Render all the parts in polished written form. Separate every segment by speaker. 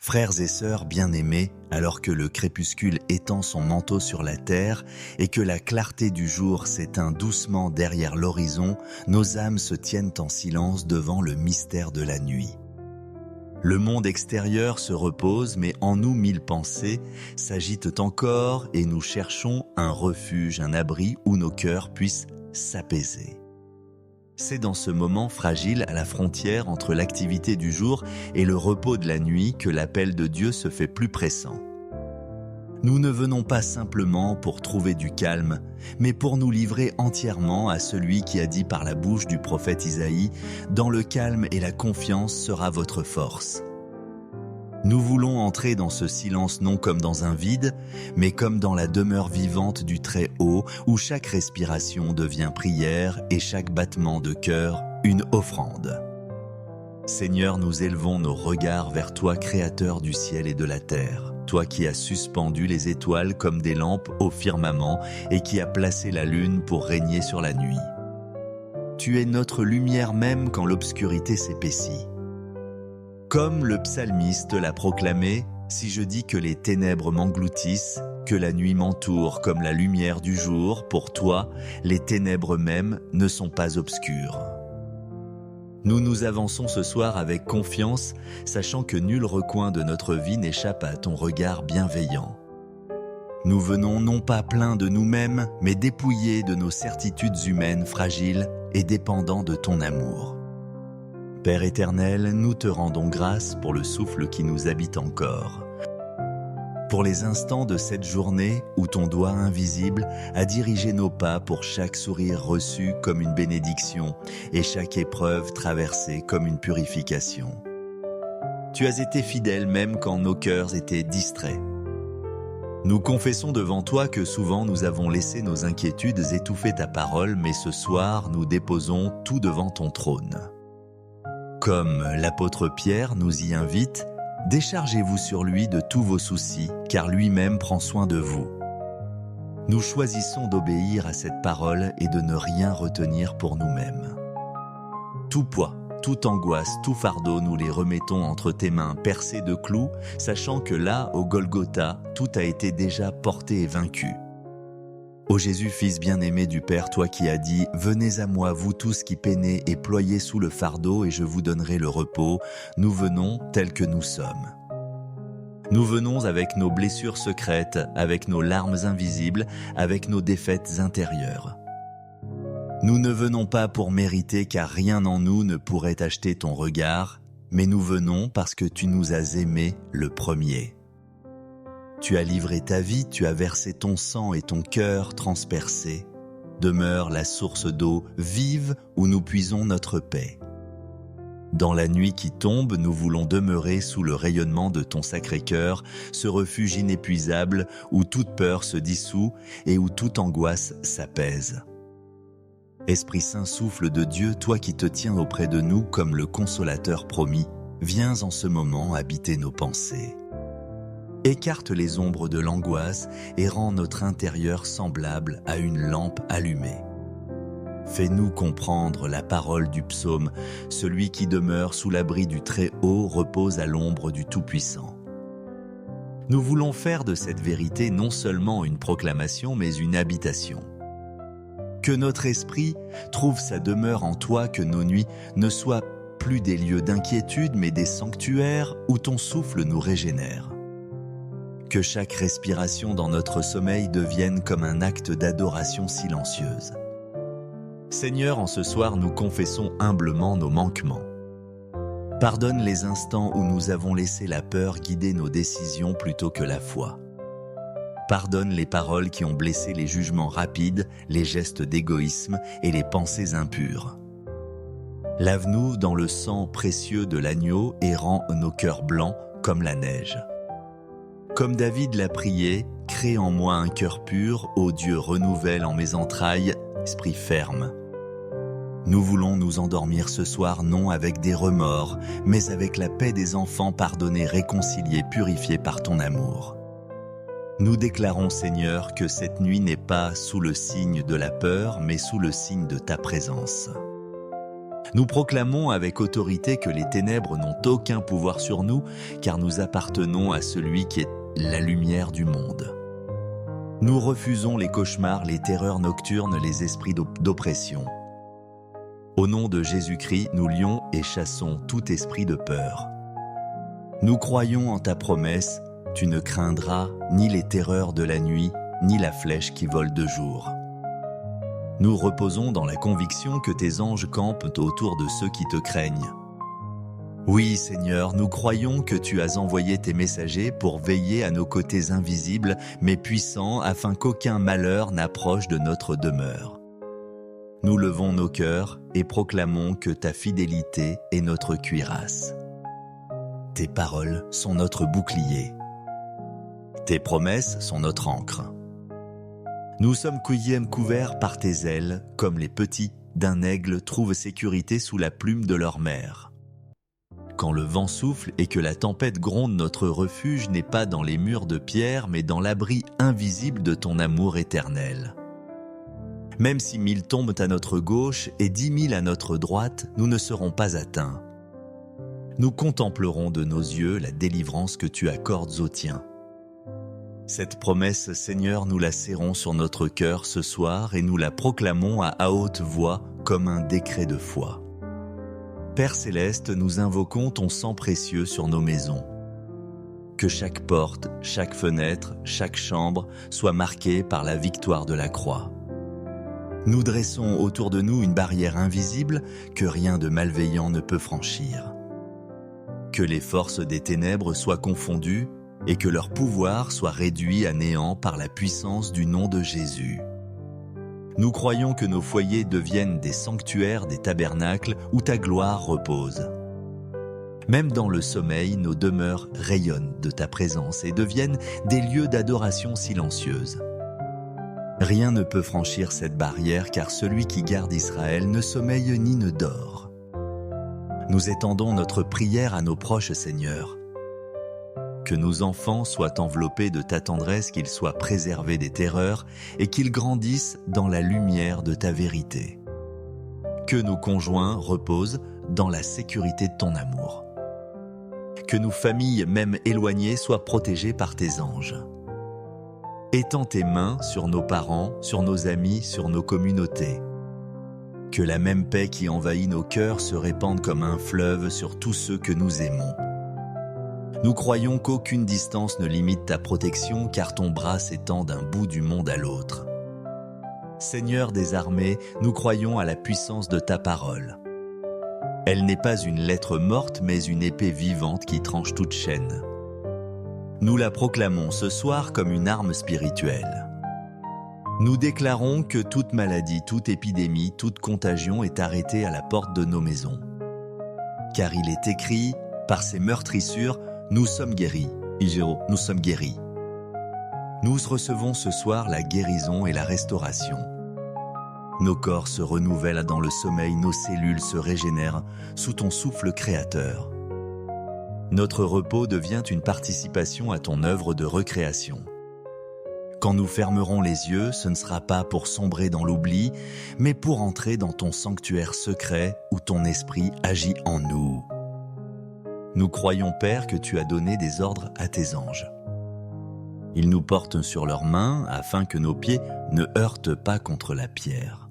Speaker 1: Frères et sœurs bien-aimés, alors que le crépuscule étend son manteau sur la terre et que la clarté du jour s'éteint doucement derrière l'horizon, nos âmes se tiennent en silence devant le mystère de la nuit. Le monde extérieur se repose, mais en nous 1000 pensées s'agitent encore et nous cherchons un refuge, un abri où nos cœurs puissent s'apaiser. C'est dans ce moment fragile à la frontière entre l'activité du jour et le repos de la nuit que l'appel de Dieu se fait plus pressant. Nous ne venons pas simplement pour trouver du calme, mais pour nous livrer entièrement à celui qui a dit par la bouche du prophète Isaïe « Dans le calme et la confiance sera votre force ». Nous voulons entrer dans ce silence non comme dans un vide, mais comme dans la demeure vivante du Très-Haut, où chaque respiration devient prière et chaque battement de cœur une offrande. Seigneur, nous élevons nos regards vers toi, Créateur du ciel et de la terre, toi qui as suspendu les étoiles comme des lampes au firmament et qui as placé la lune pour régner sur la nuit. Tu es notre lumière même quand l'obscurité s'épaissit. Comme le psalmiste l'a proclamé, si je dis que les ténèbres m'engloutissent, que la nuit m'entoure comme la lumière du jour, pour toi, les ténèbres mêmes ne sont pas obscures. Nous nous avançons ce soir avec confiance, sachant que nul recoin de notre vie n'échappe à ton regard bienveillant. Nous venons non pas pleins de nous-mêmes, mais dépouillés de nos certitudes humaines fragiles et dépendants de ton amour. Père éternel, nous te rendons grâce pour le souffle qui nous habite encore. Pour les instants de cette journée où ton doigt invisible a dirigé nos pas pour chaque sourire reçu comme une bénédiction et chaque épreuve traversée comme une purification. Tu as été fidèle même quand nos cœurs étaient distraits. Nous confessons devant toi que souvent nous avons laissé nos inquiétudes étouffer ta parole, mais ce soir nous déposons tout devant ton trône. Comme l'apôtre Pierre nous y invite, déchargez-vous sur lui de tous vos soucis, car lui-même prend soin de vous. Nous choisissons d'obéir à cette parole et de ne rien retenir pour nous-mêmes. Tout poids, toute angoisse, tout fardeau, nous les remettons entre tes mains percées de clous, sachant que là, au Golgotha, tout a été déjà porté et vaincu. Ô Jésus, Fils bien-aimé du Père, toi qui as dit « Venez à moi, vous tous qui peinez et ployez sous le fardeau, et je vous donnerai le repos », nous venons tels que nous sommes. Nous venons avec nos blessures secrètes, avec nos larmes invisibles, avec nos défaites intérieures. Nous ne venons pas pour mériter, car rien en nous ne pourrait acheter ton regard, mais nous venons parce que tu nous as aimés le premier. Tu as livré ta vie, tu as versé ton sang et ton cœur transpercé. Demeure la source d'eau vive où nous puisons notre paix. Dans la nuit qui tombe, nous voulons demeurer sous le rayonnement de ton Sacré-Cœur, ce refuge inépuisable où toute peur se dissout et où toute angoisse s'apaise. Esprit Saint, souffle de Dieu, toi qui te tiens auprès de nous comme le consolateur promis, viens en ce moment habiter nos pensées. Écarte les ombres de l'angoisse et rends notre intérieur semblable à une lampe allumée. Fais-nous comprendre la parole du psaume, celui qui demeure sous l'abri du Très-Haut repose à l'ombre du Tout-Puissant. Nous voulons faire de cette vérité non seulement une proclamation, mais une habitation. Que notre esprit trouve sa demeure en toi, que nos nuits ne soient plus des lieux d'inquiétude, mais des sanctuaires où ton souffle nous régénère. Que chaque respiration dans notre sommeil devienne comme un acte d'adoration silencieuse. Seigneur, en ce soir, nous confessons humblement nos manquements. Pardonne les instants où nous avons laissé la peur guider nos décisions plutôt que la foi. Pardonne les paroles qui ont blessé les jugements rapides, les gestes d'égoïsme et les pensées impures. Lave-nous dans le sang précieux de l'agneau et rends nos cœurs blancs comme la neige. Comme David l'a prié, crée en moi un cœur pur, ô Dieu, renouvelle en mes entrailles, esprit ferme. Nous voulons nous endormir ce soir non avec des remords, mais avec la paix des enfants pardonnés, réconciliés, purifiés par ton amour. Nous déclarons, Seigneur, que cette nuit n'est pas sous le signe de la peur, mais sous le signe de ta présence. Nous proclamons avec autorité que les ténèbres n'ont aucun pouvoir sur nous, car nous appartenons à celui qui est la lumière du monde. Nous refusons les cauchemars, les terreurs nocturnes, les esprits d'oppression. Au nom de Jésus-Christ, nous lions et chassons tout esprit de peur. Nous croyons en ta promesse, tu ne craindras ni les terreurs de la nuit, ni la flèche qui vole de jour. Nous reposons dans la conviction que tes anges campent autour de ceux qui te craignent. Oui, Seigneur, nous croyons que tu as envoyé tes messagers pour veiller à nos côtés invisibles mais puissants afin qu'aucun malheur n'approche de notre demeure. Nous levons nos cœurs et proclamons que ta fidélité est notre cuirasse. Tes paroles sont notre bouclier. Tes promesses sont notre ancre. Nous sommes couverts par tes ailes, comme les petits d'un aigle trouvent sécurité sous la plume de leur mère. Quand le vent souffle et que la tempête gronde, notre refuge n'est pas dans les murs de pierre, mais dans l'abri invisible de ton amour éternel. Même si 1000 tombent à notre gauche et 10 000 à notre droite, nous ne serons pas atteints. Nous contemplerons de nos yeux la délivrance que tu accordes aux tiens. Cette promesse, Seigneur, nous la serrons sur notre cœur ce soir et nous la proclamons à haute voix comme un décret de foi. Père céleste, nous invoquons ton sang précieux sur nos maisons. Que chaque porte, chaque fenêtre, chaque chambre soit marquée par la victoire de la croix. Nous dressons autour de nous une barrière invisible que rien de malveillant ne peut franchir. Que les forces des ténèbres soient confondues et que leur pouvoir soit réduit à néant par la puissance du nom de Jésus. Nous croyons que nos foyers deviennent des sanctuaires, des tabernacles où ta gloire repose. Même dans le sommeil, nos demeures rayonnent de ta présence et deviennent des lieux d'adoration silencieuse. Rien ne peut franchir cette barrière car celui qui garde Israël ne sommeille ni ne dort. Nous étendons notre prière à nos proches, Seigneur. Que nos enfants soient enveloppés de ta tendresse, qu'ils soient préservés des terreurs et qu'ils grandissent dans la lumière de ta vérité. Que nos conjoints reposent dans la sécurité de ton amour. Que nos familles, même éloignées, soient protégées par tes anges. Étends tes mains sur nos parents, sur nos amis, sur nos communautés. Que la même paix qui envahit nos cœurs se répande comme un fleuve sur tous ceux que nous aimons. Nous croyons qu'aucune distance ne limite ta protection car ton bras s'étend d'un bout du monde à l'autre. Seigneur des armées, nous croyons à la puissance de ta parole. Elle n'est pas une lettre morte mais une épée vivante qui tranche toute chaîne. Nous la proclamons ce soir comme une arme spirituelle. Nous déclarons que toute maladie, toute épidémie, toute contagion est arrêtée à la porte de nos maisons. Car il est écrit, par ses meurtrissures, nous sommes guéris. Nous sommes guéris. Nous recevons ce soir la guérison et la restauration. Nos corps se renouvellent dans le sommeil, nos cellules se régénèrent sous ton souffle créateur. Notre repos devient une participation à ton œuvre de recréation. Quand nous fermerons les yeux, ce ne sera pas pour sombrer dans l'oubli, mais pour entrer dans ton sanctuaire secret où ton esprit agit en nous. Nous croyons, Père, que tu as donné des ordres à tes anges. Ils nous portent sur leurs mains afin que nos pieds ne heurtent pas contre la pierre.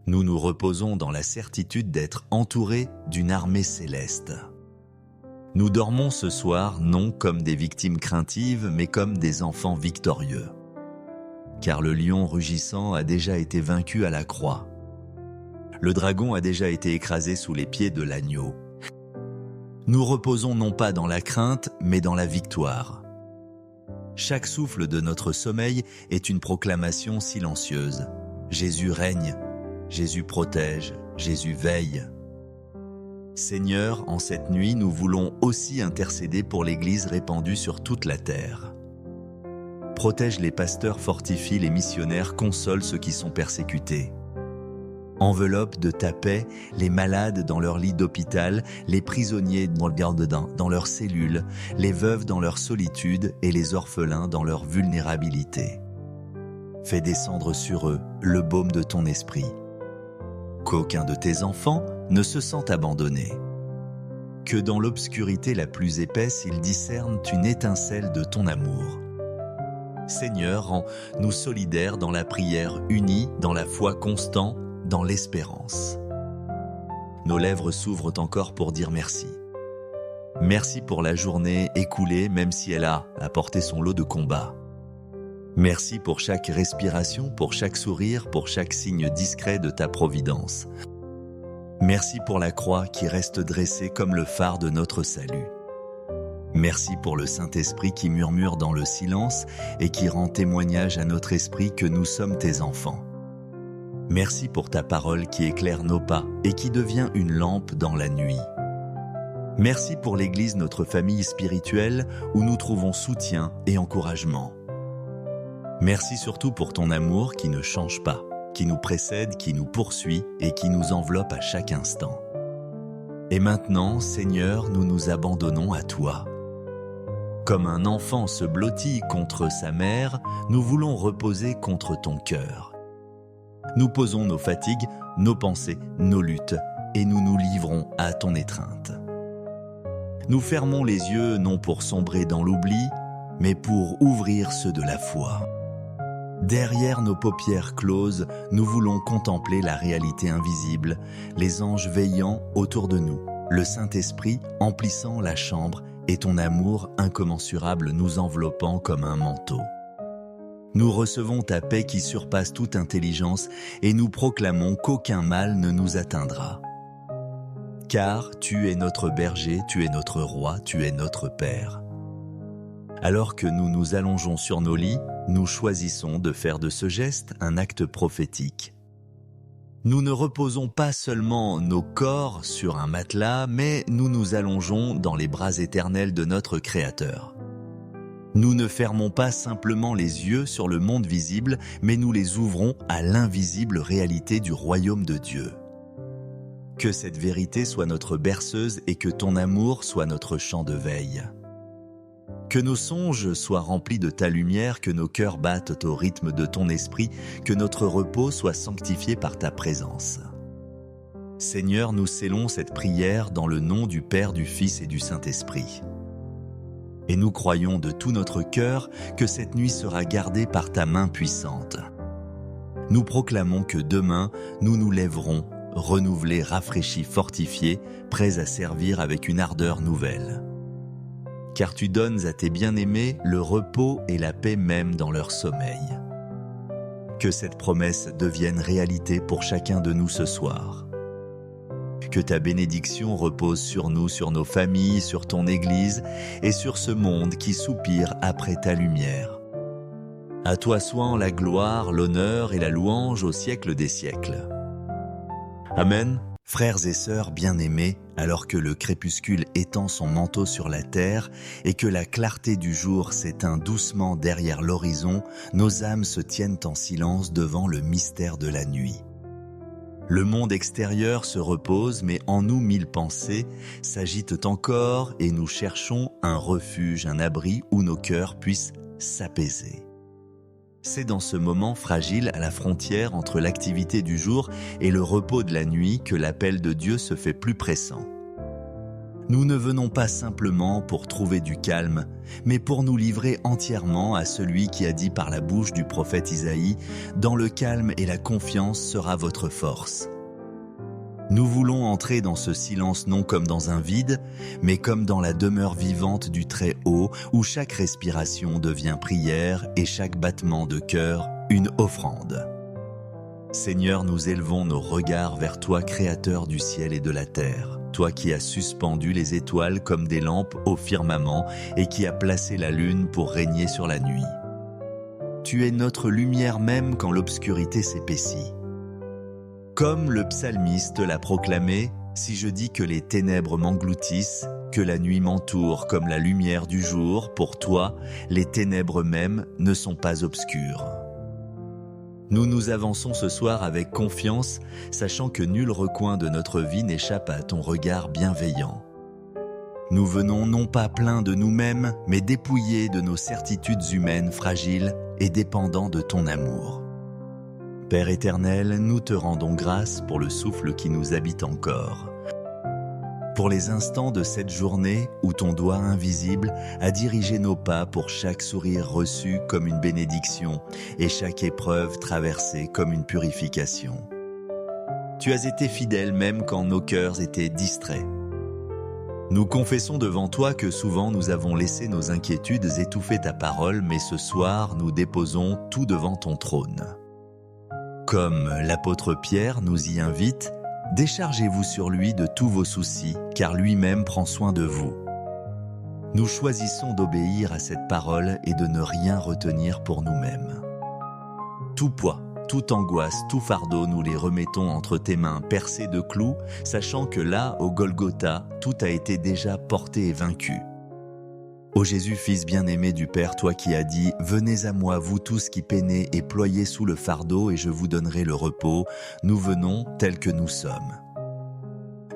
Speaker 1: Nous nous reposons dans la certitude d'être entourés d'une armée céleste. Nous dormons ce soir non comme des victimes craintives, mais comme des enfants victorieux. Car le lion rugissant a déjà été vaincu à la croix. Le dragon a déjà été écrasé sous les pieds de l'agneau. Nous reposons non pas dans la crainte, mais dans la victoire. Chaque souffle de notre sommeil est une proclamation silencieuse. Jésus règne, Jésus protège, Jésus veille. Seigneur, en cette nuit, nous voulons aussi intercéder pour l'Église répandue sur toute la terre. Protège les pasteurs, fortifie les missionnaires, console ceux qui sont persécutés. Enveloppe de ta paix les malades dans leur lit d'hôpital, les prisonniers dans leurs cellules, les veuves dans leur solitude et les orphelins dans leur vulnérabilité. Fais descendre sur eux le baume de ton esprit. Qu'aucun de tes enfants ne se sent abandonné. Que dans l'obscurité la plus épaisse, ils discernent une étincelle de ton amour. Seigneur, rends-nous solidaires dans la prière unie, dans la foi constante, dans l'espérance. Nos lèvres s'ouvrent encore pour dire merci. Merci pour la journée écoulée, même si elle a apporté son lot de combats. Merci pour chaque respiration, pour chaque sourire, pour chaque signe discret de ta providence. Merci pour la croix qui reste dressée comme le phare de notre salut. Merci pour le Saint-Esprit qui murmure dans le silence et qui rend témoignage à notre esprit que nous sommes tes enfants. Merci pour ta parole qui éclaire nos pas et qui devient une lampe dans la nuit. Merci pour l'Église, notre famille spirituelle, où nous trouvons soutien et encouragement. Merci surtout pour ton amour qui ne change pas, qui nous précède, qui nous poursuit et qui nous enveloppe à chaque instant. Et maintenant, Seigneur, nous nous abandonnons à toi. Comme un enfant se blottit contre sa mère, nous voulons reposer contre ton cœur. Nous posons nos fatigues, nos pensées, nos luttes, et nous nous livrons à ton étreinte. Nous fermons les yeux non pour sombrer dans l'oubli, mais pour ouvrir ceux de la foi. Derrière nos paupières closes, nous voulons contempler la réalité invisible, les anges veillant autour de nous, le Saint-Esprit emplissant la chambre et ton amour incommensurable nous enveloppant comme un manteau. Nous recevons ta paix qui surpasse toute intelligence et nous proclamons qu'aucun mal ne nous atteindra. Car tu es notre berger, tu es notre roi, tu es notre Père. Alors que nous nous allongeons sur nos lits, nous choisissons de faire de ce geste un acte prophétique. Nous ne reposons pas seulement nos corps sur un matelas, mais nous nous allongeons dans les bras éternels de notre Créateur. Nous ne fermons pas simplement les yeux sur le monde visible, mais nous les ouvrons à l'invisible réalité du royaume de Dieu. Que cette vérité soit notre berceuse et que ton amour soit notre chant de veille. Que nos songes soient remplis de ta lumière, que nos cœurs battent au rythme de ton esprit, que notre repos soit sanctifié par ta présence. Seigneur, nous scellons cette prière dans le nom du Père, du Fils et du Saint-Esprit. Et nous croyons de tout notre cœur que cette nuit sera gardée par ta main puissante. Nous proclamons que demain, nous nous lèverons, renouvelés, rafraîchis, fortifiés, prêts à servir avec une ardeur nouvelle. Car tu donnes à tes bien-aimés le repos et la paix même dans leur sommeil. Que cette promesse devienne réalité pour chacun de nous ce soir. Que ta bénédiction repose sur nous, sur nos familles, sur ton Église et sur ce monde qui soupire après ta lumière. À toi soit la gloire, l'honneur et la louange au siècle des siècles. Amen. Frères et sœurs bien-aimés, alors que le crépuscule étend son manteau sur la terre et que la clarté du jour s'éteint doucement derrière l'horizon, nos âmes se tiennent en silence devant le mystère de la nuit. Le monde extérieur se repose, mais en nous 1000 pensées s'agitent encore et nous cherchons un refuge, un abri où nos cœurs puissent s'apaiser. C'est dans ce moment fragile à la frontière entre l'activité du jour et le repos de la nuit que l'appel de Dieu se fait plus pressant. Nous ne venons pas simplement pour trouver du calme, mais pour nous livrer entièrement à celui qui a dit par la bouche du prophète Isaïe « Dans le calme et la confiance sera votre force ». Nous voulons entrer dans ce silence non comme dans un vide, mais comme dans la demeure vivante du Très-Haut, où chaque respiration devient prière et chaque battement de cœur une offrande. Seigneur, nous élevons nos regards vers toi, Créateur du ciel et de la terre, toi qui as suspendu les étoiles comme des lampes au firmament et qui as placé la lune pour régner sur la nuit. Tu es notre lumière même quand l'obscurité s'épaissit. Comme le psalmiste l'a proclamé, si je dis que les ténèbres m'engloutissent, que la nuit m'entoure comme la lumière du jour, pour toi, les ténèbres même ne sont pas obscures. Nous nous avançons ce soir avec confiance, sachant que nul recoin de notre vie n'échappe à ton regard bienveillant. Nous venons non pas pleins de nous-mêmes, mais dépouillés de nos certitudes humaines fragiles et dépendants de ton amour. Père éternel, nous te rendons grâce pour le souffle qui nous habite encore. Pour les instants de cette journée où ton doigt invisible a dirigé nos pas pour chaque sourire reçu comme une bénédiction et chaque épreuve traversée comme une purification. Tu as été fidèle même quand nos cœurs étaient distraits. Nous confessons devant toi que souvent nous avons laissé nos inquiétudes étouffer ta parole, mais ce soir nous déposons tout devant ton trône. Comme l'apôtre Pierre nous y invite, déchargez-vous sur lui de tous vos soucis, car lui-même prend soin de vous. Nous choisissons d'obéir à cette parole et de ne rien retenir pour nous-mêmes. Tout poids, toute angoisse, tout fardeau, nous les remettons entre tes mains percées de clous, sachant que là, au Golgotha, tout a été déjà porté et vaincu. Ô Jésus, Fils bien-aimé du Père, toi qui as dit « Venez à moi, vous tous qui peinez et ployez sous le fardeau, et je vous donnerai le repos », nous venons tels que nous sommes.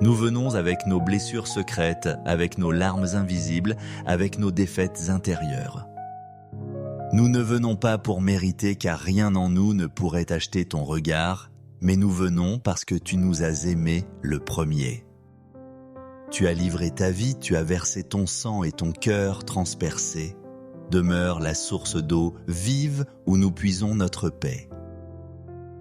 Speaker 1: Nous venons avec nos blessures secrètes, avec nos larmes invisibles, avec nos défaites intérieures. Nous ne venons pas pour mériter, car rien en nous ne pourrait acheter ton regard, mais nous venons parce que tu nous as aimés le premier. Tu as livré ta vie, tu as versé ton sang et ton cœur transpercé. Demeure la source d'eau vive où nous puisons notre paix.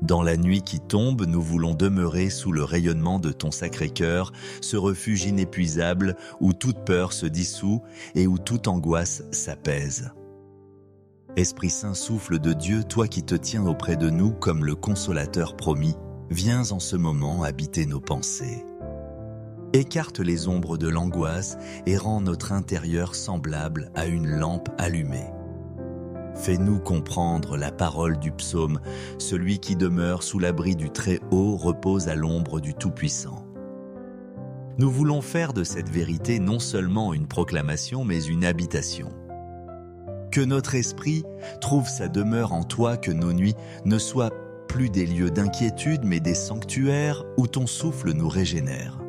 Speaker 1: Dans la nuit qui tombe, nous voulons demeurer sous le rayonnement de ton Sacré-Cœur, ce refuge inépuisable où toute peur se dissout et où toute angoisse s'apaise. Esprit Saint, souffle de Dieu, toi qui te tiens auprès de nous comme le consolateur promis, viens en ce moment habiter nos pensées. Écarte les ombres de l'angoisse et rends notre intérieur semblable à une lampe allumée. Fais-nous comprendre la parole du psaume, celui qui demeure sous l'abri du Très-Haut repose à l'ombre du Tout-Puissant. Nous voulons faire de cette vérité non seulement une proclamation, mais une habitation. Que notre esprit trouve sa demeure en toi, que nos nuits ne soient plus des lieux d'inquiétude, mais des sanctuaires où ton souffle nous régénère.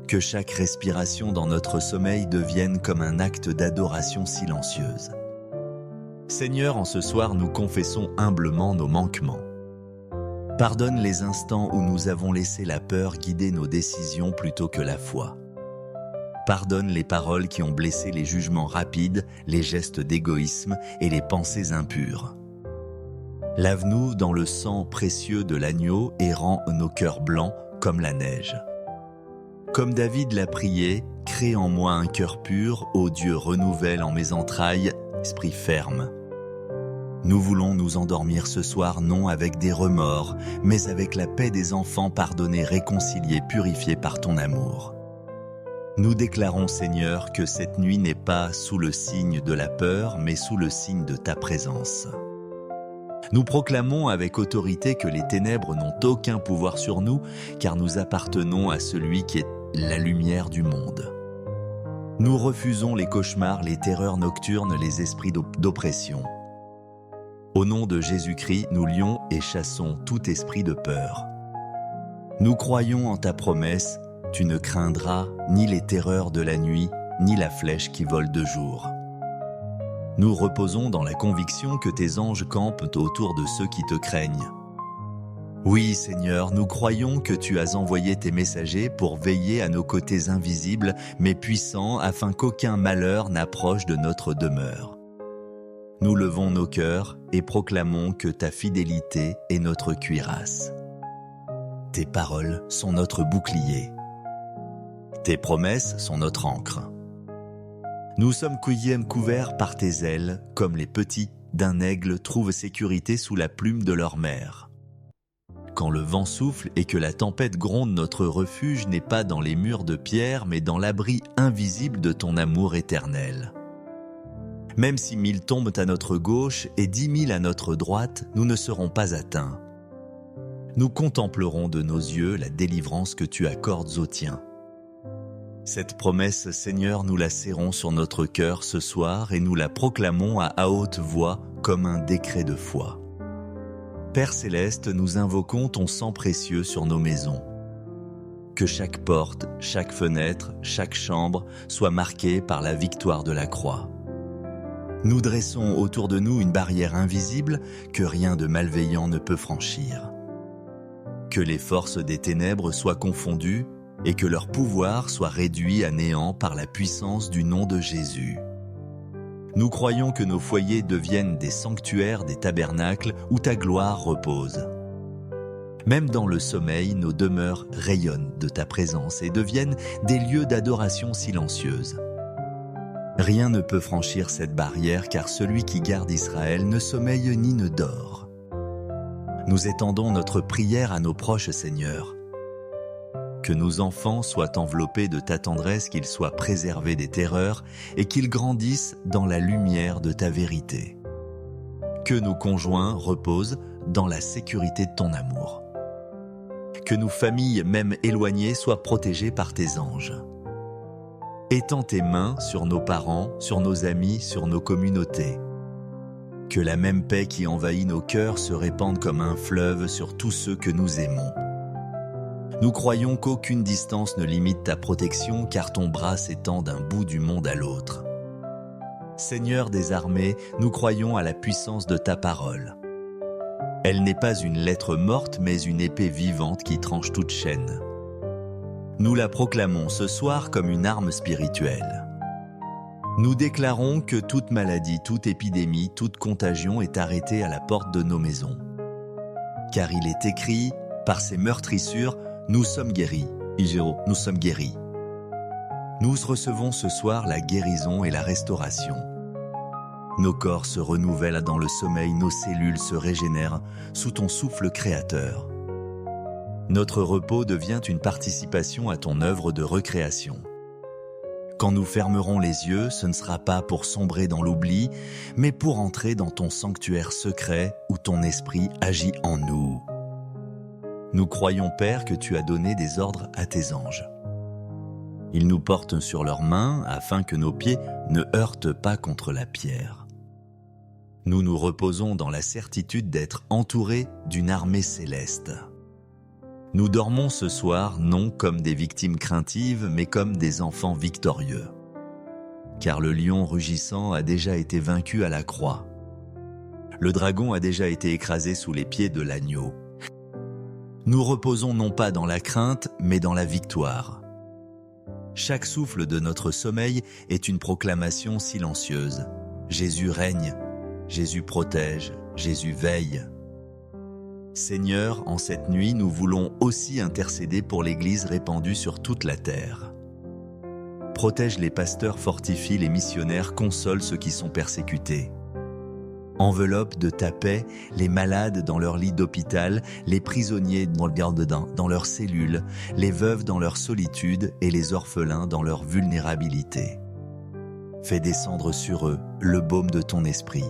Speaker 1: Que chaque respiration dans notre sommeil devienne comme un acte d'adoration silencieuse. Seigneur, en ce soir, nous confessons humblement nos manquements. Pardonne les instants où nous avons laissé la peur guider nos décisions plutôt que la foi. Pardonne les paroles qui ont blessé les jugements rapides, les gestes d'égoïsme et les pensées impures. Lave-nous dans le sang précieux de l'agneau et rends nos cœurs blancs comme la neige. Comme David l'a prié, crée en moi un cœur pur, ô Dieu, renouvelle en mes entrailles, esprit ferme. Nous voulons nous endormir ce soir non avec des remords, mais avec la paix des enfants pardonnés, réconciliés, purifiés par ton amour. Nous déclarons, Seigneur, que cette nuit n'est pas sous le signe de la peur, mais sous le signe de ta présence. Nous proclamons avec autorité que les ténèbres n'ont aucun pouvoir sur nous, car nous appartenons à celui qui est la lumière du monde. Nous refusons les cauchemars, les terreurs nocturnes, les esprits d'oppression. Au nom de Jésus-Christ, nous lions et chassons tout esprit de peur. Nous croyons en ta promesse, tu ne craindras ni les terreurs de la nuit, ni la flèche qui vole de jour. Nous reposons dans la conviction que tes anges campent autour de ceux qui te craignent. Oui, Seigneur, nous croyons que tu as envoyé tes messagers pour veiller à nos côtés invisibles, mais puissants, afin qu'aucun malheur n'approche de notre demeure. Nous levons nos cœurs et proclamons que ta fidélité est notre cuirasse. Tes paroles sont notre bouclier. Tes promesses sont notre ancre. Nous sommes couverts par tes ailes, comme les petits d'un aigle trouvent sécurité sous la plume de leur mère. Quand le vent souffle et que la tempête gronde, notre refuge n'est pas dans les murs de pierre, mais dans l'abri invisible de ton amour éternel. Même si 1000 tombent à notre gauche et 10 000 à notre droite, nous ne serons pas atteints. Nous contemplerons de nos yeux la délivrance que tu accordes aux tiens. Cette promesse, Seigneur, nous la serrons sur notre cœur ce soir et nous la proclamons à haute voix comme un décret de foi. Père céleste, nous invoquons ton sang précieux sur nos maisons. Que chaque porte, chaque fenêtre, chaque chambre soit marquée par la victoire de la croix. Nous dressons autour de nous une barrière invisible que rien de malveillant ne peut franchir. Que les forces des ténèbres soient confondues et que leur pouvoir soit réduit à néant par la puissance du nom de Jésus. Nous croyons que nos foyers deviennent des sanctuaires, des tabernacles où ta gloire repose. Même dans le sommeil, nos demeures rayonnent de ta présence et deviennent des lieux d'adoration silencieuse. Rien ne peut franchir cette barrière car celui qui garde Israël ne sommeille ni ne dort. Nous étendons notre prière à nos proches, Seigneur. Que nos enfants soient enveloppés de ta tendresse, qu'ils soient préservés des terreurs et qu'ils grandissent dans la lumière de ta vérité. Que nos conjoints reposent dans la sécurité de ton amour. Que nos familles, même éloignées, soient protégées par tes anges. Étends tes mains sur nos parents, sur nos amis, sur nos communautés. Que la même paix qui envahit nos cœurs se répande comme un fleuve sur tous ceux que nous aimons. Nous croyons qu'aucune distance ne limite ta protection car ton bras s'étend d'un bout du monde à l'autre. Seigneur des armées, nous croyons à la puissance de ta parole. Elle n'est pas une lettre morte mais une épée vivante qui tranche toute chaîne. Nous la proclamons ce soir comme une arme spirituelle. Nous déclarons que toute maladie, toute épidémie, toute contagion est arrêtée à la porte de nos maisons. Car il est écrit, par ses meurtrissures, nous sommes guéris. Igéro, nous sommes guéris. Nous recevons ce soir la guérison et la restauration. Nos corps se renouvellent dans le sommeil, nos cellules se régénèrent sous ton souffle créateur. Notre repos devient une participation à ton œuvre de recréation. Quand nous fermerons les yeux, ce ne sera pas pour sombrer dans l'oubli, mais pour entrer dans ton sanctuaire secret où ton esprit agit en nous. Nous croyons, Père, que tu as donné des ordres à tes anges. Ils nous portent sur leurs mains afin que nos pieds ne heurtent pas contre la pierre. Nous nous reposons dans la certitude d'être entourés d'une armée céleste. Nous dormons ce soir non comme des victimes craintives, mais comme des enfants victorieux. Car le lion rugissant a déjà été vaincu à la croix. Le dragon a déjà été écrasé sous les pieds de l'agneau. Nous reposons non pas dans la crainte, mais dans la victoire. Chaque souffle de notre sommeil est une proclamation silencieuse. Jésus règne, Jésus protège, Jésus veille. Seigneur, en cette nuit, nous voulons aussi intercéder pour l'Église répandue sur toute la terre. Protège les pasteurs, fortifie les missionnaires, console ceux qui sont persécutés. Enveloppe de ta paix les malades dans leur lit d'hôpital, les prisonniers dans leurs cellules, les veuves dans leur solitude et les orphelins dans leur vulnérabilité. Fais descendre sur eux le baume de ton esprit.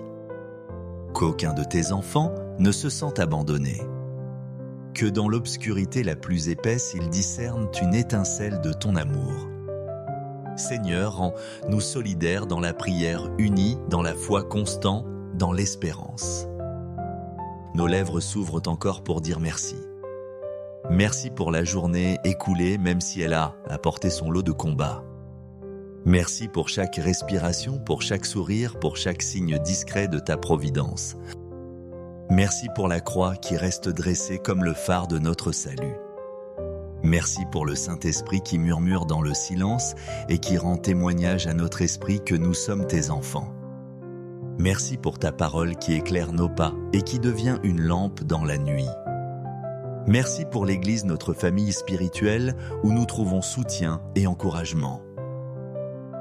Speaker 1: Qu'aucun de tes enfants ne se sente abandonné. Que dans l'obscurité la plus épaisse, ils discernent une étincelle de ton amour. Seigneur, rends-nous solidaires dans la prière unie, dans la foi constante, dans l'espérance. Nos lèvres s'ouvrent encore pour dire merci. Merci pour la journée écoulée, même si elle a apporté son lot de combats. Merci pour chaque respiration, pour chaque sourire, pour chaque signe discret de ta providence. Merci pour la croix qui reste dressée comme le phare de notre salut. Merci pour le Saint-Esprit qui murmure dans le silence et qui rend témoignage à notre esprit que nous sommes tes enfants. Merci pour ta parole qui éclaire nos pas et qui devient une lampe dans la nuit. Merci pour l'Église, notre famille spirituelle, où nous trouvons soutien et encouragement.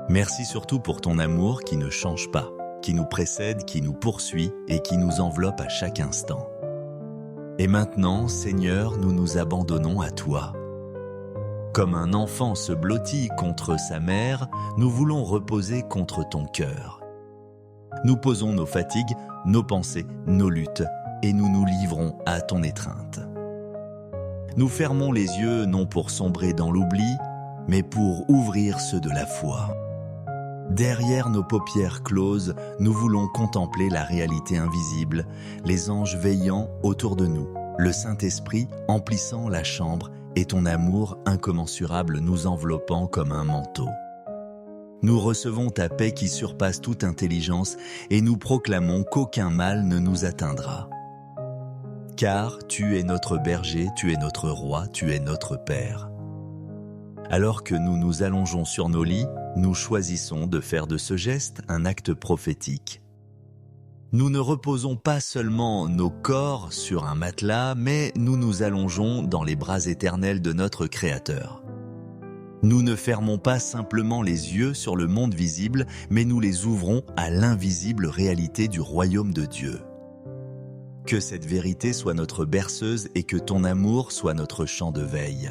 Speaker 1: Merci surtout pour ton amour qui ne change pas, qui nous précède, qui nous poursuit et qui nous enveloppe à chaque instant. Et maintenant, Seigneur, nous nous abandonnons à toi. Comme un enfant se blottit contre sa mère, nous voulons reposer contre ton cœur. Nous posons nos fatigues, nos pensées, nos luttes, et nous nous livrons à ton étreinte. Nous fermons les yeux non pour sombrer dans l'oubli, mais pour ouvrir ceux de la foi. Derrière nos paupières closes, nous voulons contempler la réalité invisible, les anges veillant autour de nous, le Saint-Esprit emplissant la chambre et ton amour incommensurable nous enveloppant comme un manteau. Nous recevons ta paix qui surpasse toute intelligence et nous proclamons qu'aucun mal ne nous atteindra. Car tu es notre berger, tu es notre roi, tu es notre Père. Alors que nous nous allongeons sur nos lits, nous choisissons de faire de ce geste un acte prophétique. Nous ne reposons pas seulement nos corps sur un matelas, mais nous nous allongeons dans les bras éternels de notre Créateur. Nous ne fermons pas simplement les yeux sur le monde visible, mais nous les ouvrons à l'invisible réalité du royaume de Dieu. Que cette vérité soit notre berceuse et que ton amour soit notre chant de veille.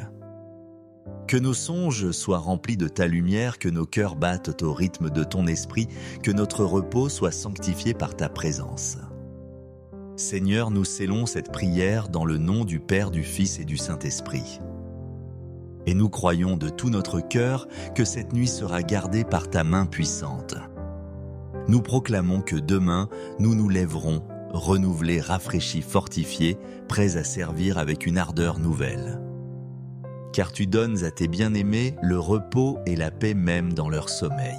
Speaker 1: Que nos songes soient remplis de ta lumière, que nos cœurs battent au rythme de ton esprit, que notre repos soit sanctifié par ta présence. Seigneur, nous scellons cette prière dans le nom du Père, du Fils et du Saint-Esprit. Et nous croyons de tout notre cœur que cette nuit sera gardée par ta main puissante. Nous proclamons que demain, nous nous lèverons, renouvelés, rafraîchis, fortifiés, prêts à servir avec une ardeur nouvelle. Car tu donnes à tes bien-aimés le repos et la paix même dans leur sommeil.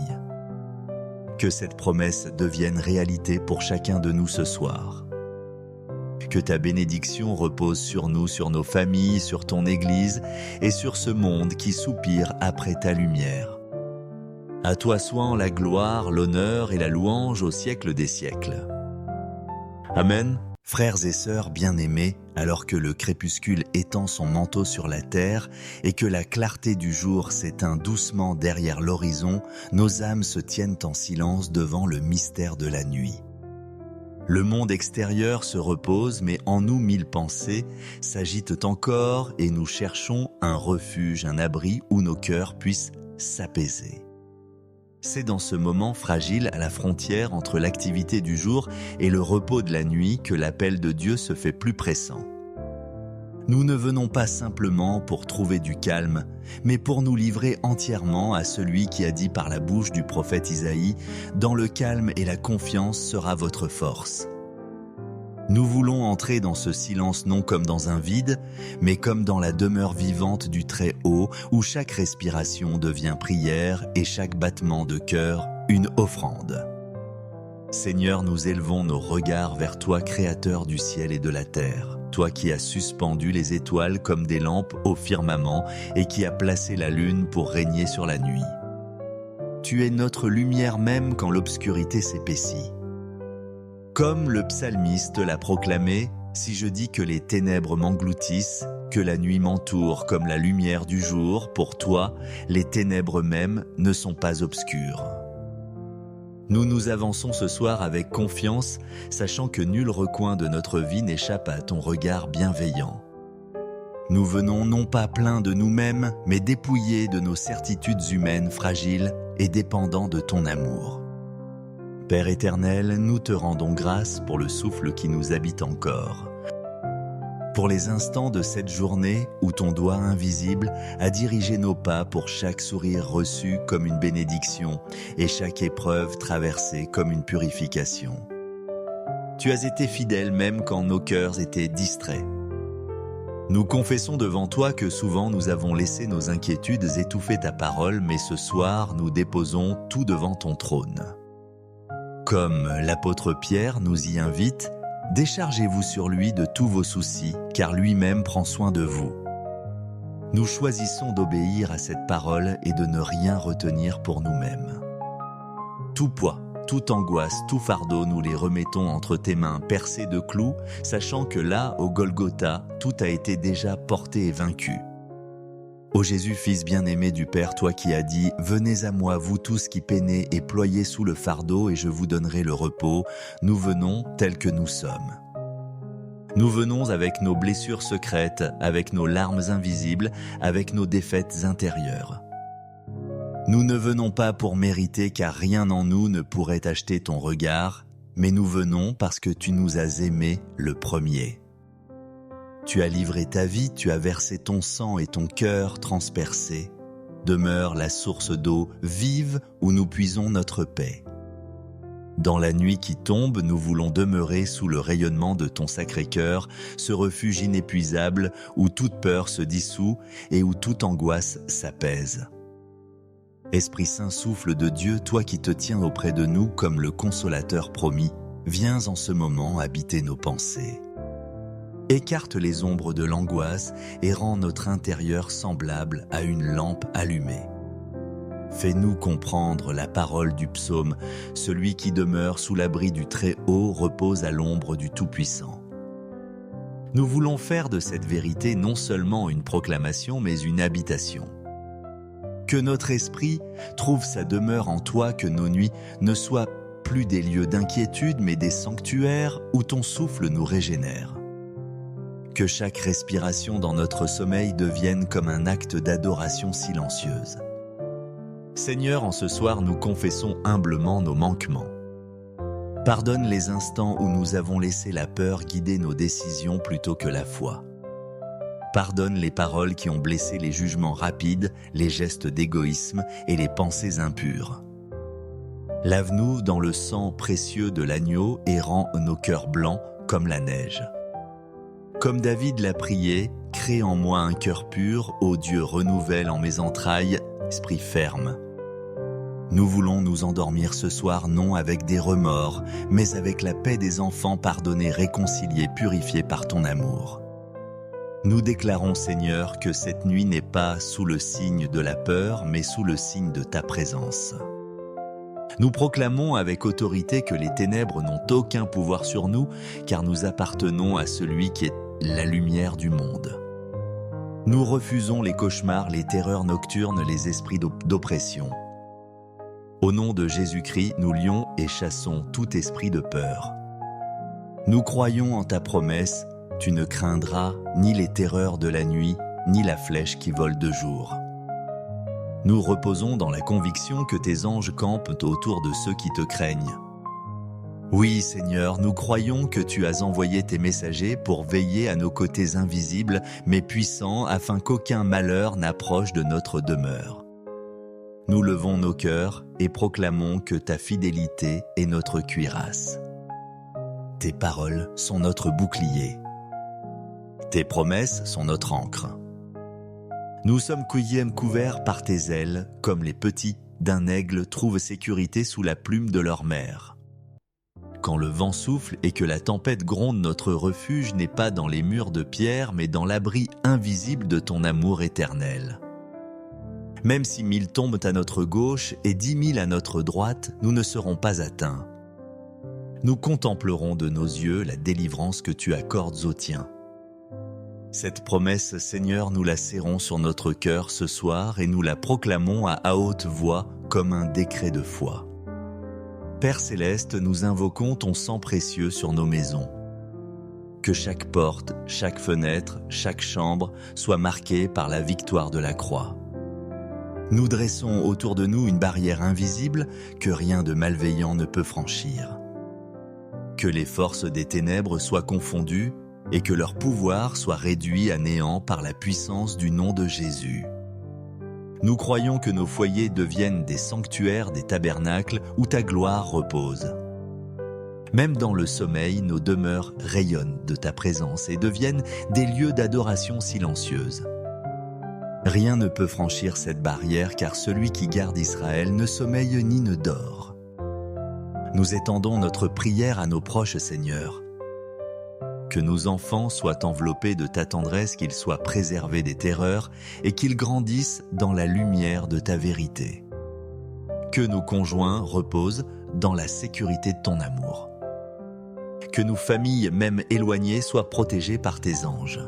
Speaker 1: Que cette promesse devienne réalité pour chacun de nous ce soir. Que ta bénédiction repose sur nous, sur nos familles, sur ton Église et sur ce monde qui soupire après ta lumière. À toi soit la gloire, l'honneur et la louange au siècle des siècles. Amen. Frères et sœurs bien-aimés, alors que le crépuscule étend son manteau sur la terre et que la clarté du jour s'éteint doucement derrière l'horizon, nos âmes se tiennent en silence devant le mystère de la nuit. Le monde extérieur se repose, mais en nous 1000 pensées s'agitent encore et nous cherchons un refuge, un abri où nos cœurs puissent s'apaiser. C'est dans ce moment fragile à la frontière entre l'activité du jour et le repos de la nuit que l'appel de Dieu se fait plus pressant. Nous ne venons pas simplement pour trouver du calme, mais pour nous livrer entièrement à celui qui a dit par la bouche du prophète Isaïe « Dans le calme et la confiance sera votre force ». Nous voulons entrer dans ce silence non comme dans un vide, mais comme dans la demeure vivante du Très-Haut, où chaque respiration devient prière et chaque battement de cœur une offrande. Seigneur, nous élevons nos regards vers toi, Créateur du ciel et de la terre, toi qui as suspendu les étoiles comme des lampes au firmament et qui as placé la lune pour régner sur la nuit. Tu es notre lumière même quand l'obscurité s'épaissit. Comme le psalmiste l'a proclamé, si je dis que les ténèbres m'engloutissent, que la nuit m'entoure comme la lumière du jour, pour toi, les ténèbres même ne sont pas obscures. Nous nous avançons ce soir avec confiance, sachant que nul recoin de notre vie n'échappe à ton regard bienveillant. Nous venons non pas pleins de nous-mêmes, mais dépouillés de nos certitudes humaines fragiles et dépendants de ton amour. Père éternel, nous te rendons grâce pour le souffle qui nous habite encore. Pour les instants de cette journée où ton doigt invisible a dirigé nos pas pour chaque sourire reçu comme une bénédiction et chaque épreuve traversée comme une purification. Tu as été fidèle même quand nos cœurs étaient distraits. Nous confessons devant toi que souvent nous avons laissé nos inquiétudes étouffer ta parole, mais ce soir nous déposons tout devant ton trône. Comme l'apôtre Pierre nous y invite, déchargez-vous sur lui de tous vos soucis, car lui-même prend soin de vous. Nous choisissons d'obéir à cette parole et de ne rien retenir pour nous-mêmes. Tout poids, toute angoisse, tout fardeau, nous les remettons entre tes mains percées de clous, sachant que là, au Golgotha, tout a été déjà porté et vaincu. Ô Jésus, Fils bien-aimé du Père, toi qui as dit « Venez à moi, vous tous qui peinez et ployez sous le fardeau, et je vous donnerai le repos », nous venons tels que nous sommes. Nous venons avec nos blessures secrètes, avec nos larmes invisibles, avec nos défaites intérieures. Nous ne venons pas pour mériter, car rien en nous ne pourrait acheter ton regard, mais nous venons parce que tu nous as aimés le premier. Tu as livré ta vie, tu as versé ton sang et ton cœur transpercé. Demeure la source d'eau vive où nous puisons notre paix. Dans la nuit qui tombe, nous voulons demeurer sous le rayonnement de ton Sacré-Cœur, ce refuge inépuisable où toute peur se dissout et où toute angoisse s'apaise. Esprit Saint, souffle de Dieu, toi qui te tiens auprès de nous comme le consolateur promis, viens en ce moment habiter nos pensées. Écarte les ombres de l'angoisse et rends notre intérieur semblable à une lampe allumée. Fais-nous comprendre la parole du psaume, celui qui demeure sous l'abri du Très-Haut repose à l'ombre du Tout-Puissant. Nous voulons faire de cette vérité non seulement une proclamation, mais une habitation. Que notre esprit trouve sa demeure en toi, que nos nuits ne soient plus des lieux d'inquiétude, mais des sanctuaires où ton souffle nous régénère. Que chaque respiration dans notre sommeil devienne comme un acte d'adoration silencieuse. Seigneur, en ce soir, nous confessons humblement nos manquements. Pardonne les instants où nous avons laissé la peur guider nos décisions plutôt que la foi. Pardonne les paroles qui ont blessé, les jugements rapides, les gestes d'égoïsme et les pensées impures. Lave-nous dans le sang précieux de l'agneau et rends nos cœurs blancs comme la neige. Comme David l'a prié, crée en moi un cœur pur, ô Dieu, renouvelle en mes entrailles esprit ferme. Nous voulons nous endormir ce soir non avec des remords, mais avec la paix des enfants pardonnés, réconciliés, purifiés par ton amour. Nous déclarons, Seigneur, que cette nuit n'est pas sous le signe de la peur, mais sous le signe de ta présence. Nous proclamons avec autorité que les ténèbres n'ont aucun pouvoir sur nous, car nous appartenons à celui qui est la lumière du monde. Nous refusons les cauchemars, les terreurs nocturnes, les esprits d'oppression. Au nom de Jésus-Christ, nous lions et chassons tout esprit de peur. Nous croyons en ta promesse, tu ne craindras ni les terreurs de la nuit, ni la flèche qui vole de jour. Nous reposons dans la conviction que tes anges campent autour de ceux qui te craignent. Oui, Seigneur, nous croyons que tu as envoyé tes messagers pour veiller à nos côtés invisibles, mais puissants, afin qu'aucun malheur n'approche de notre demeure. Nous levons nos cœurs et proclamons que ta fidélité est notre cuirasse. Tes paroles sont notre bouclier. Tes promesses sont notre ancre. Nous sommes couverts par tes ailes, comme les petits d'un aigle trouvent sécurité sous la plume de leur mère. Quand le vent souffle et que la tempête gronde, notre refuge n'est pas dans les murs de pierre, mais dans l'abri invisible de ton amour éternel. Même si 1000 tombent à notre gauche et 10 000 à notre droite, nous ne serons pas atteints. Nous contemplerons de nos yeux la délivrance que tu accordes aux tiens. Cette promesse, Seigneur, nous la serrons sur notre cœur ce soir et nous la proclamons à haute voix comme un décret de foi. Père céleste, nous invoquons ton sang précieux sur nos maisons. Que chaque porte, chaque fenêtre, chaque chambre soit marquée par la victoire de la croix. Nous dressons autour de nous une barrière invisible que rien de malveillant ne peut franchir. Que les forces des ténèbres soient confondues et que leur pouvoir soit réduit à néant par la puissance du nom de Jésus. Nous croyons que nos foyers deviennent des sanctuaires, des tabernacles où ta gloire repose. Même dans le sommeil, nos demeures rayonnent de ta présence et deviennent des lieux d'adoration silencieuse. Rien ne peut franchir cette barrière car celui qui garde Israël ne sommeille ni ne dort. Nous étendons notre prière à nos proches, Seigneur. Que nos enfants soient enveloppés de ta tendresse, qu'ils soient préservés des terreurs et qu'ils grandissent dans la lumière de ta vérité. Que nos conjoints reposent dans la sécurité de ton amour. Que nos familles, même éloignées, soient protégées par tes anges.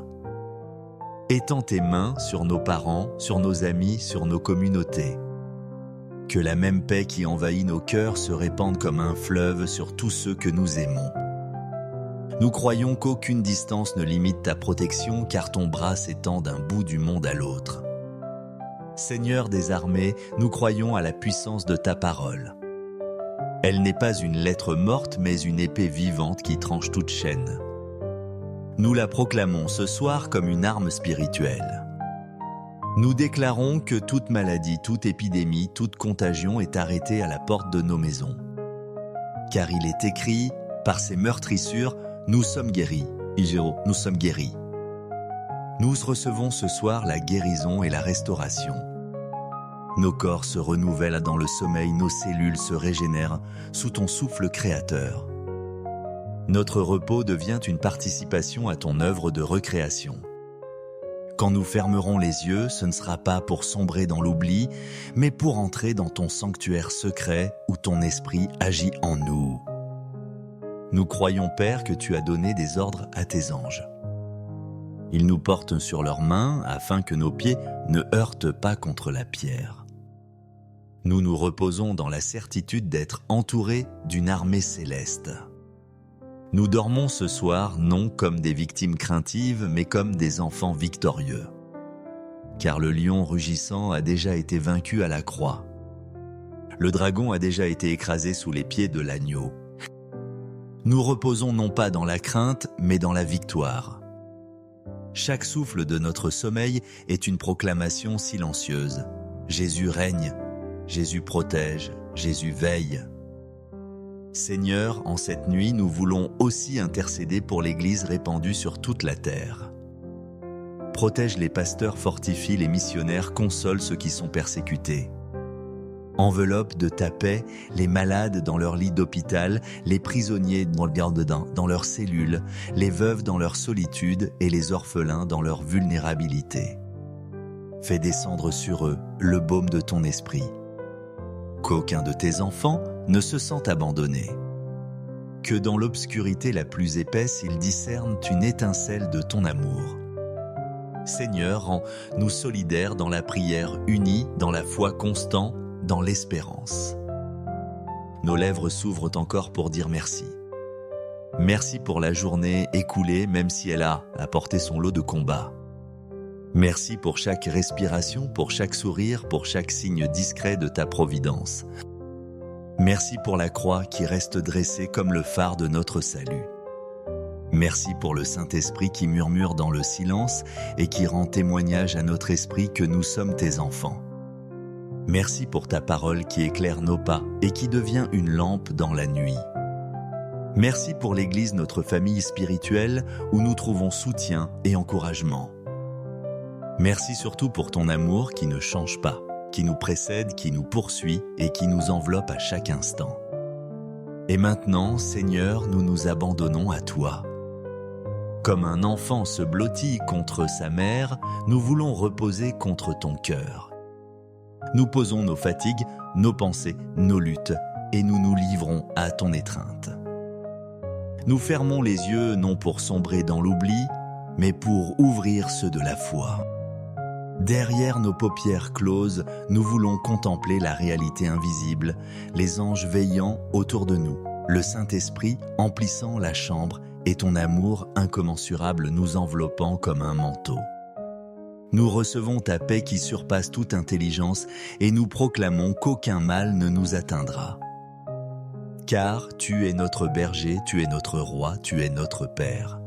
Speaker 1: Étends tes mains sur nos parents, sur nos amis, sur nos communautés. Que la même paix qui envahit nos cœurs se répande comme un fleuve sur tous ceux que nous aimons. Nous croyons qu'aucune distance ne limite ta protection, car ton bras s'étend d'un bout du monde à l'autre. Seigneur des armées, nous croyons à la puissance de ta parole. Elle n'est pas une lettre morte, mais une épée vivante qui tranche toute chaîne. Nous la proclamons ce soir comme une arme spirituelle. Nous déclarons que toute maladie, toute épidémie, toute contagion est arrêtée à la porte de nos maisons. Car il est écrit, par ses meurtrissures, nous sommes guéris. Nous sommes guéris. Nous recevons ce soir la guérison et la restauration. Nos corps se renouvellent dans le sommeil, nos cellules se régénèrent sous ton souffle créateur. Notre repos devient une participation à ton œuvre de recréation. Quand nous fermerons les yeux, ce ne sera pas pour sombrer dans l'oubli, mais pour entrer dans ton sanctuaire secret où ton esprit agit en nous. Nous croyons, Père, que tu as donné des ordres à tes anges. Ils nous portent sur leurs mains afin que nos pieds ne heurtent pas contre la pierre. Nous nous reposons dans la certitude d'être entourés d'une armée céleste. Nous dormons ce soir non comme des victimes craintives, mais comme des enfants victorieux. Car le lion rugissant a déjà été vaincu à la croix. Le dragon a déjà été écrasé sous les pieds de l'agneau. Nous reposons non pas dans la crainte, mais dans la victoire. Chaque souffle de notre sommeil est une proclamation silencieuse. Jésus règne, Jésus protège, Jésus veille. Seigneur, en cette nuit, nous voulons aussi intercéder pour l'Église répandue sur toute la terre. Protège les pasteurs, fortifie les missionnaires, console ceux qui sont persécutés. Enveloppe de ta paix les malades dans leur lit d'hôpital, les prisonniers dans leurs cellules, les veuves dans leur solitude et les orphelins dans leur vulnérabilité. Fais descendre sur eux le baume de ton esprit. Qu'aucun de tes enfants ne se sente abandonné. Que dans l'obscurité la plus épaisse, ils discernent une étincelle de ton amour. Seigneur, rends-nous solidaires dans la prière unie, dans la foi constante, dans l'espérance. Nos lèvres s'ouvrent encore pour dire merci. Merci pour la journée écoulée, même si elle a apporté son lot de combats. Merci pour chaque respiration, pour chaque sourire, pour chaque signe discret de ta providence. Merci pour la croix qui reste dressée comme le phare de notre salut. Merci pour le Saint-Esprit qui murmure dans le silence et qui rend témoignage à notre esprit que nous sommes tes enfants. Merci pour ta parole qui éclaire nos pas et qui devient une lampe dans la nuit. Merci pour l'Église, notre famille spirituelle, où nous trouvons soutien et encouragement. Merci surtout pour ton amour qui ne change pas, qui nous précède, qui nous poursuit et qui nous enveloppe à chaque instant. Et maintenant, Seigneur, nous nous abandonnons à toi. Comme un enfant se blottit contre sa mère, nous voulons reposer contre ton cœur. Nous posons nos fatigues, nos pensées, nos luttes, et nous nous livrons à ton étreinte. Nous fermons les yeux non pour sombrer dans l'oubli, mais pour ouvrir ceux de la foi. Derrière nos paupières closes, nous voulons contempler la réalité invisible, les anges veillant autour de nous, le Saint-Esprit emplissant la chambre et ton amour incommensurable nous enveloppant comme un manteau. Nous recevons ta paix qui surpasse toute intelligence et nous proclamons qu'aucun mal ne nous atteindra. Car tu es notre berger, tu es notre roi, tu es notre Père.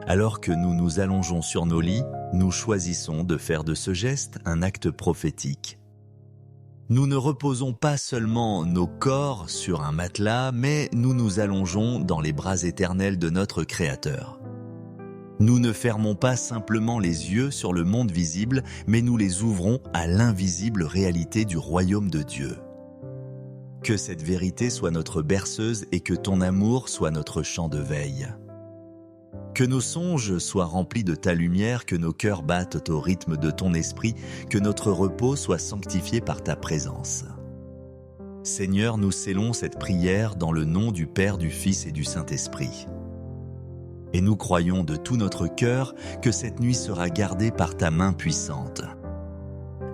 Speaker 1: Alors que nous nous allongeons sur nos lits, nous choisissons de faire de ce geste un acte prophétique. Nous ne reposons pas seulement nos corps sur un matelas, mais nous nous allongeons dans les bras éternels de notre Créateur. Nous ne fermons pas simplement les yeux sur le monde visible, mais nous les ouvrons à l'invisible réalité du royaume de Dieu. Que cette vérité soit notre berceuse et que ton amour soit notre chant de veille. Que nos songes soient remplis de ta lumière, que nos cœurs battent au rythme de ton esprit, que notre repos soit sanctifié par ta présence. Seigneur, nous scellons cette prière dans le nom du Père, du Fils et du Saint-Esprit. Et nous croyons de tout notre cœur que cette nuit sera gardée par ta main puissante.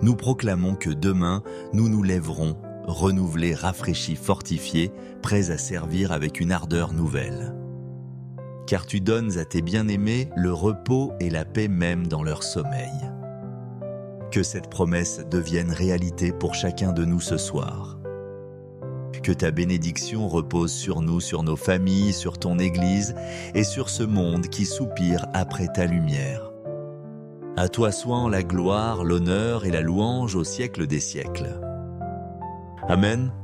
Speaker 1: Nous proclamons que demain, nous nous lèverons, renouvelés, rafraîchis, fortifiés, prêts à servir avec une ardeur nouvelle. Car tu donnes à tes bien-aimés le repos et la paix même dans leur sommeil. Que cette promesse devienne réalité pour chacun de nous ce soir. Que ta bénédiction repose sur nous, sur nos familles, sur ton Église et sur ce monde qui soupire après ta lumière. À toi soit la gloire, l'honneur et la louange au siècle des siècles. Amen.